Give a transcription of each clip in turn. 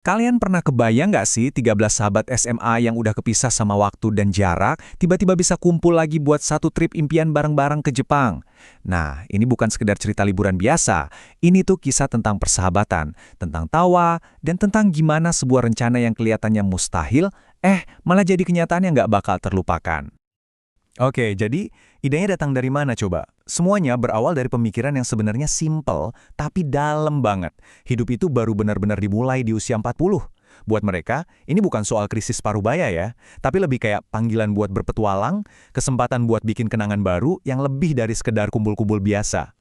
Kalian pernah kebayang nggak sih 13 sahabat SMA yang udah kepisah sama waktu dan jarak, tiba-tiba bisa kumpul lagi buat satu trip impian bareng-bareng ke Jepang? Nah, ini bukan sekedar cerita liburan biasa. Ini tuh kisah tentang persahabatan, tentang tawa, dan tentang gimana sebuah rencana yang kelihatannya mustahil, malah jadi kenyataan yang nggak bakal terlupakan. Oke, jadi idenya datang dari mana coba? Semuanya berawal dari pemikiran yang sebenarnya simple, tapi dalam banget. Hidup itu baru benar-benar dimulai di usia 40. Buat mereka, ini bukan soal krisis parubaya ya, tapi lebih kayak panggilan buat berpetualang, kesempatan buat bikin kenangan baru yang lebih dari sekedar kumpul-kumpul biasa.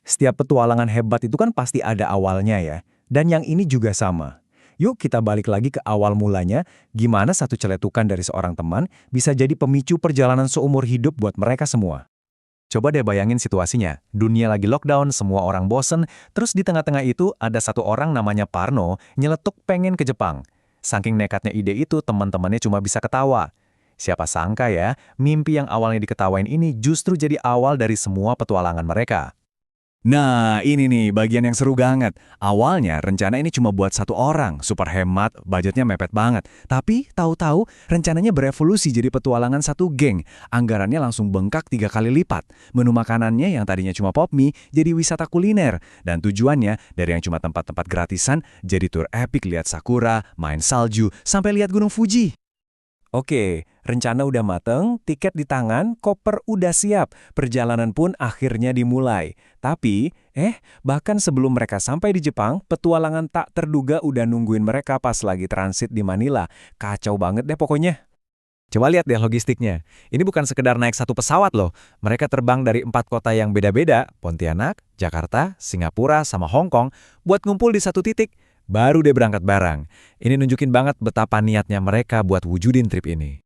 Setiap petualangan hebat itu kan pasti ada awalnya ya, dan yang ini juga sama. Yuk kita balik lagi ke awal mulanya, gimana satu celetukan dari seorang teman bisa jadi pemicu perjalanan seumur hidup buat mereka semua. Coba deh bayangin situasinya, dunia lagi lockdown, semua orang bosen, terus di tengah-tengah itu ada satu orang namanya Parno nyeletuk pengen ke Jepang. Saking nekatnya ide itu, teman-temannya cuma bisa ketawa. Siapa sangka ya, mimpi yang awalnya diketawain ini justru jadi awal dari semua petualangan mereka. Nah, ini nih bagian yang seru banget. Awalnya rencana ini cuma buat satu orang, super hemat, budgetnya mepet banget. Tapi tahu-tahu rencananya berevolusi jadi petualangan satu geng. Anggarannya langsung bengkak 3 kali lipat. Menu makanannya yang tadinya cuma pop mie jadi wisata kuliner. Dan tujuannya dari yang cuma tempat-tempat gratisan jadi tur epic lihat sakura, main salju, sampai lihat Gunung Fuji. Oke, rencana udah mateng, tiket di tangan, koper udah siap, perjalanan pun akhirnya dimulai. Tapi, bahkan sebelum mereka sampai di Jepang, petualangan tak terduga udah nungguin mereka pas lagi transit di Manila. Kacau banget deh pokoknya. Coba lihat deh logistiknya. Ini bukan sekedar naik satu pesawat loh. Mereka terbang dari 4 kota yang beda-beda, Pontianak, Jakarta, Singapura, sama Hong Kong, buat ngumpul di satu titik. Baru deh berangkat bareng. Ini nunjukin banget betapa niatnya mereka buat wujudin trip ini.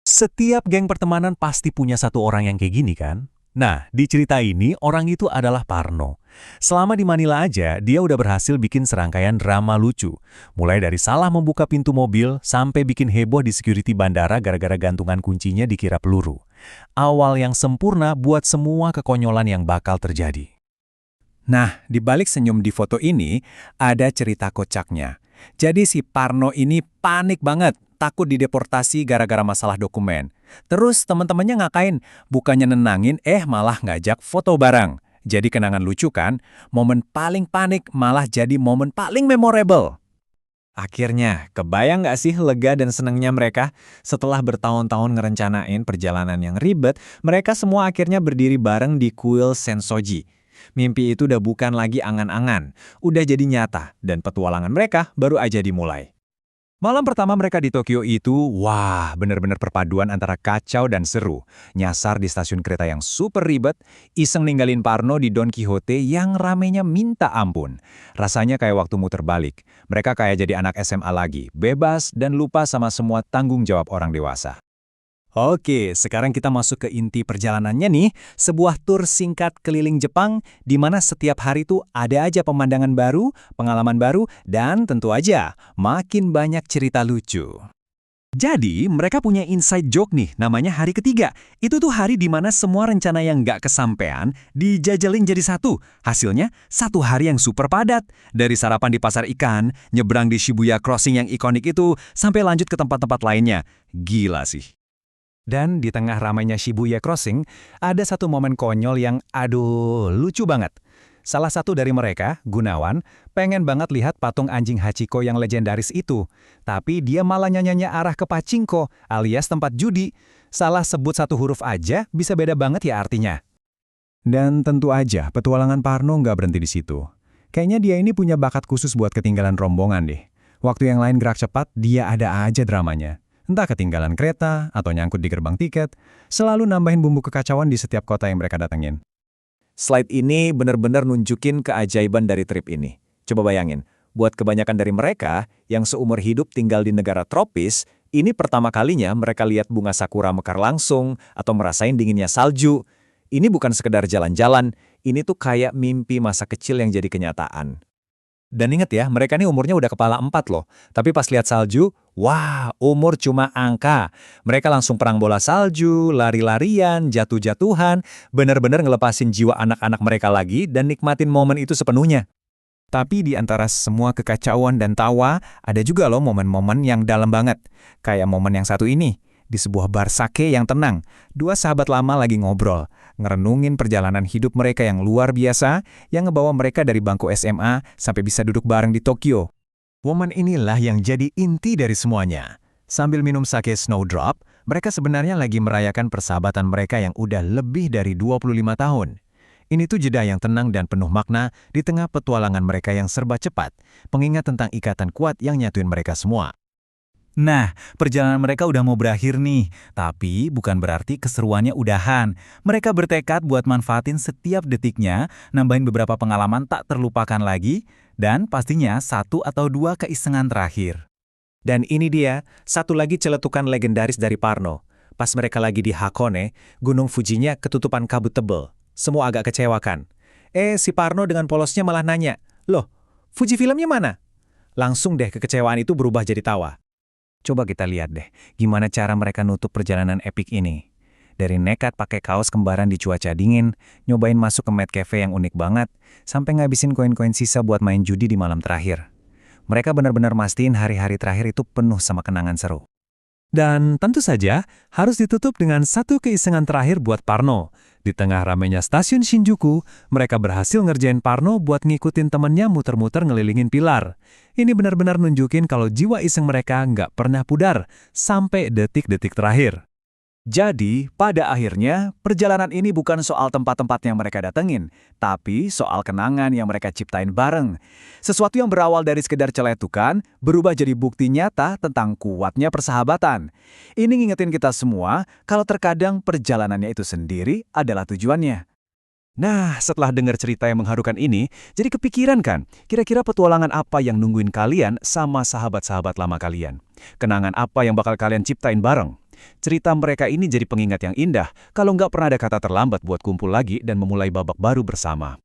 Setiap geng pertemanan pasti punya satu orang yang kayak gini kan? Nah, di cerita ini orang itu adalah Parno. Selama di Manila aja, dia udah berhasil bikin serangkaian drama lucu. Mulai dari salah membuka pintu mobil, sampai bikin heboh di security bandara gara-gara gantungan kuncinya dikira peluru. Awal yang sempurna buat semua kekonyolan yang bakal terjadi. Nah, di balik senyum di foto ini, ada cerita kocaknya. Jadi si Parno ini panik banget, takut dideportasi gara-gara masalah dokumen. Terus teman-temannya ngakain, bukannya nenangin, malah ngajak foto bareng. Jadi kenangan lucu kan, momen paling panik malah jadi momen paling memorable. Akhirnya, kebayang nggak sih lega dan senangnya mereka? Setelah bertahun-tahun ngerencanain perjalanan yang ribet, mereka semua akhirnya berdiri bareng di kuil Sensoji. Mimpi itu udah bukan lagi angan-angan, udah jadi nyata, dan petualangan mereka baru aja dimulai. Malam pertama mereka di Tokyo itu, wah, bener-bener perpaduan antara kacau dan seru. Nyasar di stasiun kereta yang super ribet, iseng ninggalin Parno di Don Quixote yang ramenya minta ampun. Rasanya kayak waktu muter balik. Mereka kayak jadi anak SMA lagi, bebas dan lupa sama semua tanggung jawab orang dewasa. Oke, sekarang kita masuk ke inti perjalanannya nih, sebuah tur singkat keliling Jepang, di mana setiap hari tuh ada aja pemandangan baru, pengalaman baru, dan tentu aja makin banyak cerita lucu. Jadi, mereka punya inside joke nih, namanya hari ketiga. Itu tuh hari di mana semua rencana yang nggak kesampean dijajalin jadi satu. Hasilnya, satu hari yang super padat. Dari sarapan di pasar ikan, nyebrang di Shibuya Crossing yang ikonik itu, sampai lanjut ke tempat-tempat lainnya. Gila sih. Dan di tengah ramainya Shibuya Crossing, ada satu momen konyol yang lucu banget. Salah satu dari mereka, Gunawan, pengen banget lihat patung anjing Hachiko yang legendaris itu. Tapi dia malah nyanyanya arah ke pachinko, alias tempat judi. Salah sebut satu huruf aja bisa beda banget ya artinya. Dan tentu aja, petualangan Parno nggak berhenti di situ. Kayaknya dia ini punya bakat khusus buat ketinggalan rombongan deh. Waktu yang lain gerak cepat, dia ada aja dramanya. Entah ketinggalan kereta atau nyangkut di gerbang tiket, selalu nambahin bumbu kekacauan di setiap kota yang mereka datengin. Slide ini benar-benar nunjukin keajaiban dari trip ini. Coba bayangin, buat kebanyakan dari mereka yang seumur hidup tinggal di negara tropis, ini pertama kalinya mereka lihat bunga sakura mekar langsung atau merasain dinginnya salju. Ini bukan sekedar jalan-jalan, ini tuh kayak mimpi masa kecil yang jadi kenyataan. Dan inget ya, mereka nih umurnya udah kepala 4 loh. Tapi pas lihat salju, wah, umur cuma angka. Mereka langsung perang bola salju, lari-larian, jatuh-jatuhan, bener-bener ngelepasin jiwa anak-anak mereka lagi dan nikmatin momen itu sepenuhnya. Tapi di antara semua kekacauan dan tawa, ada juga loh momen-momen yang dalam banget. Kayak momen yang satu ini. Di sebuah bar sake yang tenang, dua sahabat lama lagi ngobrol, ngerenungin perjalanan hidup mereka yang luar biasa, yang ngebawa mereka dari bangku SMA sampai bisa duduk bareng di Tokyo. Momen inilah yang jadi inti dari semuanya. Sambil minum sake Snowdrop, mereka sebenarnya lagi merayakan persahabatan mereka yang udah lebih dari 25 tahun. Ini tuh jeda yang tenang dan penuh makna di tengah petualangan mereka yang serba cepat, pengingat tentang ikatan kuat yang nyatuin mereka semua. Nah, perjalanan mereka udah mau berakhir nih, tapi bukan berarti keseruannya udahan. Mereka bertekad buat manfaatin setiap detiknya, nambahin beberapa pengalaman tak terlupakan lagi, dan pastinya satu atau dua keisengan terakhir. Dan ini dia, satu lagi celetukan legendaris dari Parno. Pas mereka lagi di Hakone, gunung Fujinya ketutupan kabut tebel. Semua agak kecewakan. Si Parno dengan polosnya malah nanya, "Loh, Fuji filmnya mana?" Langsung deh kekecewaan itu berubah jadi tawa. Coba kita lihat deh, gimana cara mereka nutup perjalanan epik ini. Dari nekat pakai kaos kembaran di cuaca dingin, nyobain masuk ke Mad Cafe yang unik banget, sampai ngabisin koin-koin sisa buat main judi di malam terakhir. Mereka benar-benar mastiin hari-hari terakhir itu penuh sama kenangan seru. Dan tentu saja, harus ditutup dengan satu keisengan terakhir buat Parno. Di tengah ramainya stasiun Shinjuku, mereka berhasil ngerjain Parno buat ngikutin temennya muter-muter ngelilingin pilar. Ini benar-benar nunjukin kalau jiwa iseng mereka nggak pernah pudar, sampai detik-detik terakhir. Jadi, pada akhirnya, perjalanan ini bukan soal tempat-tempat yang mereka datengin, tapi soal kenangan yang mereka ciptain bareng. Sesuatu yang berawal dari sekedar celetukan, berubah jadi bukti nyata tentang kuatnya persahabatan. Ini ngingetin kita semua, kalau terkadang perjalanannya itu sendiri adalah tujuannya. Nah, setelah dengar cerita yang mengharukan ini, jadi kepikiran kan, kira-kira petualangan apa yang nungguin kalian sama sahabat-sahabat lama kalian? Kenangan apa yang bakal kalian ciptain bareng? Cerita mereka ini jadi pengingat yang indah kalau nggak pernah ada kata terlambat buat kumpul lagi dan memulai babak baru bersama.